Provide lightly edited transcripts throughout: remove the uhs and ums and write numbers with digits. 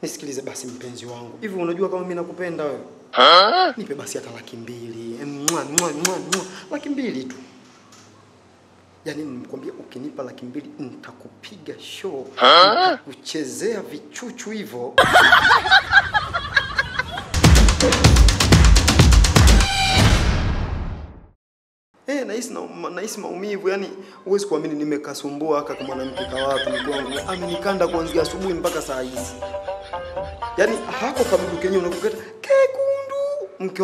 Nisikilize basi mpenzi wangu. Hivi unajua kama mimi nakupenda wewe? Nipe basi hata 200,000. Laki mbili tu. Yaani nimekwambia ukinipa 200,000 nitakupiga show. Nitakuchezea vichuchu hivyo. Nahisi maumivu, yani huwezi kuamini nimekasumbua haka kama mwanamke kawapi mgongo. Amenikanda kuanzia asubuhi mpaka saa hizi. Yaani hako kabudu kenyewe unakukata kekundu.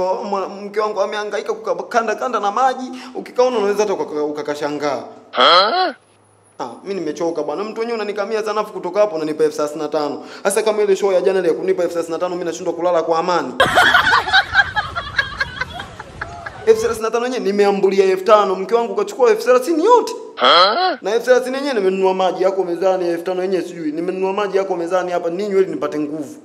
Mke wangu amehangaika kukanda na maji, ukikaona unaweza hata ukakashangaa. Mimi nimechoka bwana. Mtu wenyewe unanikamia sana afu kutoka hapo unanipa 35,000. Sasa kama ile show ya jana ile ya kunipa 35,000 mimi nashindwa kulala kwa amani. 35,000 yenyewe nimeambulia 5,000, mke wangu kachukua 30,000 yote. Na 30,000 yenyewe nimenunua maji yako mezani, 5,000 yenyewe sijui. Nimenunua maji yako mezani hapa ninywe ili nipate nguvu.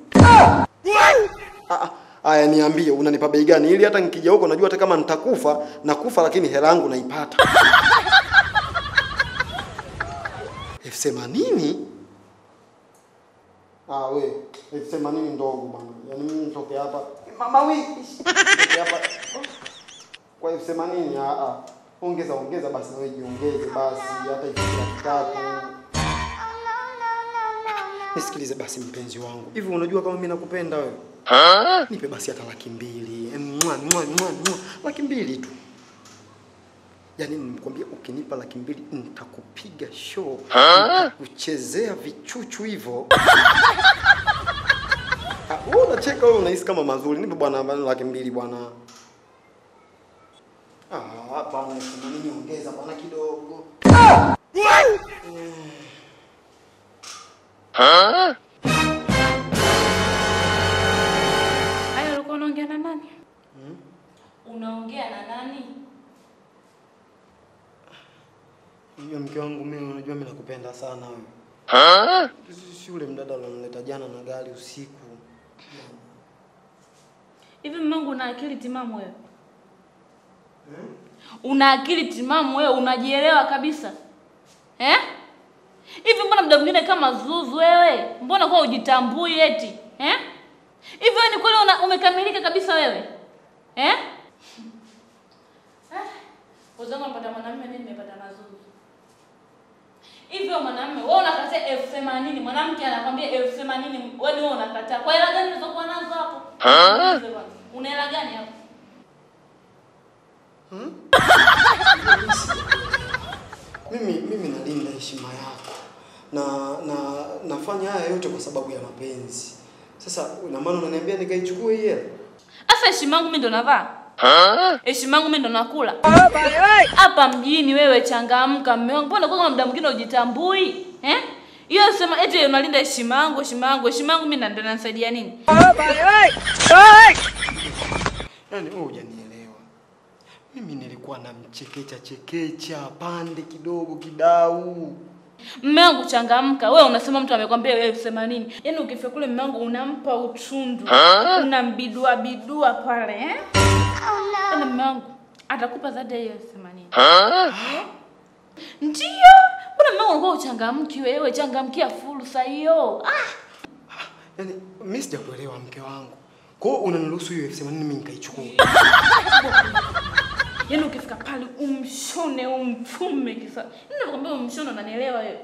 Aya niambie unanipa bei gani ili hata nikija huko najua hata kama nitakufa nakufa lakini hela yangu naipata. 80,000? We, 80,000 ndogo bwana. Yaani mimi nitoke hapa. Mama wewe. Nitoke hapa. Kwa 80,000 ongeza basi na wewe jiongeze basi hata ifike 3,000. Nisikilize basi mpenzi wangu. Hivi unajua kama mimi nakupenda wewe? Nipe basi hata 200,000. 200,000 tu. Yaani nimekwambia ukinipa 200,000 nitakupiga show. Nitakuchezea vichuchu hivyo. Unacheka wewe unahisi kama mazuri. Nipe bwana 200,000 bwana. Bwana nini ongeza bwana kidogo. Hayo ulikuwa unaongea na nani? Unaongea na nani? Hiyo mke wangu mimi unajua mimi nakupenda sana wewe. Si yule mdada alonileta jana na gari usiku. Hivi mmangu una akili timamu wewe? Una akili timamu wewe, unajielewa kabisa? Hivi mbona muda mwingine kama zuzu wewe? Mbona kwa ujitambui eti? Hivi wewe ni kweli umekamilika kabisa wewe? Uzangu mpata mwanamume mimi nimepata na zuzu. Hivi wewe mwanamume, wewe unakataa 80,000, mwanamke anakuambia 80,000, wewe unakataa. Kwa hela gani ulizokuwa nazo hapo? Una hela gani hapo? Mimi nalinda heshima yako. Nafanya haya yote kwa sababu ya mapenzi. Sasa una maana unaniambia nikaichukue hii hela? Asa heshima yangu mimi ndo navaa. Heshima yangu mimi ndo nakula. Hapa mjini wewe changamka mume wangu. Mbona kwa muda mwingine hujitambui? Hiyo sema eti unalinda heshima yangu mimi ndo nasaidia nini? Yaani wewe hujanielewa. Mimi nilikuwa na chekecha pande kidogo kidau. Mume wangu changamka. Wewe unasema mtu amekwambia wewe 80,000. Yaani ukifika kule mume wangu unampa utundu. Unambidua pale, Yaani mume wangu atakupa zaidi ya 80,000. Ndio. Mbona mume wangu uchangamki wewe? Changamkia fursa hiyo. Yaani mimi sijakuelewa mke wangu. Kwa hiyo unaniruhusu hiyo 80,000 mimi nikaichukua? Yaani ukifika pale umshone umfume kisa. Ninakwambia umshone unanielewa wewe.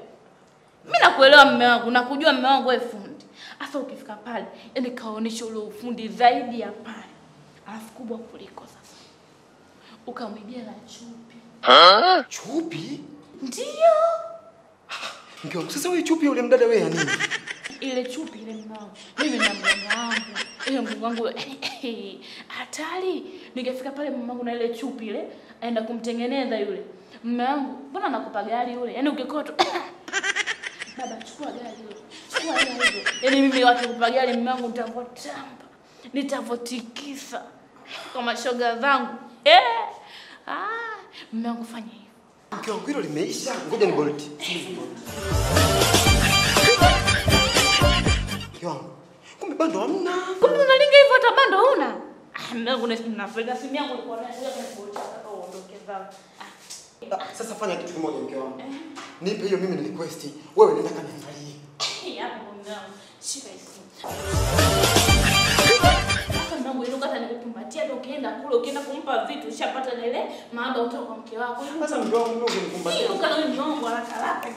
Mimi nakuelewa mume wangu, nakujua mume wangu wewe fundi. Sasa ukifika pale, yaani kaonesha ule ufundi zaidi ya pale. Alafu kubwa kuliko sasa. Ukamwibia na chupi. Chupi? Ndio. Mke wangu sasa wewe chupi yule mdada wewe ya nini? Ile chupi ile mwanangu. Mimi na mgongo wangu. Ile mgongo wangu hatari. Nikifika pale mama wangu na ile chupi ile aenda kumtengeneza yule. Mume wangu, mbona anakupa gari yule? Yaani ukikoa tu baba chukua gari yule. Chukua gari yule. Yaani mimi watu kupa gari mume wangu nitavotamba. Nitavotikisa kwa mashoga zangu. Mume wangu fanya hivyo. Mke wangu hilo limeisha. Ngoja ni bolt. Kumbe bando hamna. Kumbe unalinga hivyo hata bando huna? Mungu nafika simu yangu ilikuwa nayo kwa uondoke zao. Sasa fanya kitu kimoja mke wangu. Nipe hiyo mimi ni request. Wewe nenda kaniangalie. Hapo mume wangu. Shika hizi. Mungu ndio hata nikukumbatia ndio ukienda kule ukienda kumpa vitu ushapata ile maada kutoka kwa mke wako. Sasa mke wangu ndio ukinikumbatia. Ndio kana wewe mwangu haraka.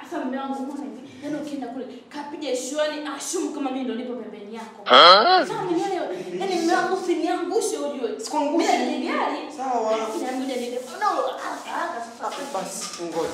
Sasa mume wangu mbona hivi? Yaani ukienda kule kapija shuani ashumu kama mimi ndio nipo pembeni yako. Sasa mwenyewe yaani mume wangu usiniangushe ujue. Sikuangushe. Ni gari. Sawa. Ngoja niende. No, haraka sasa. Basi ngoja.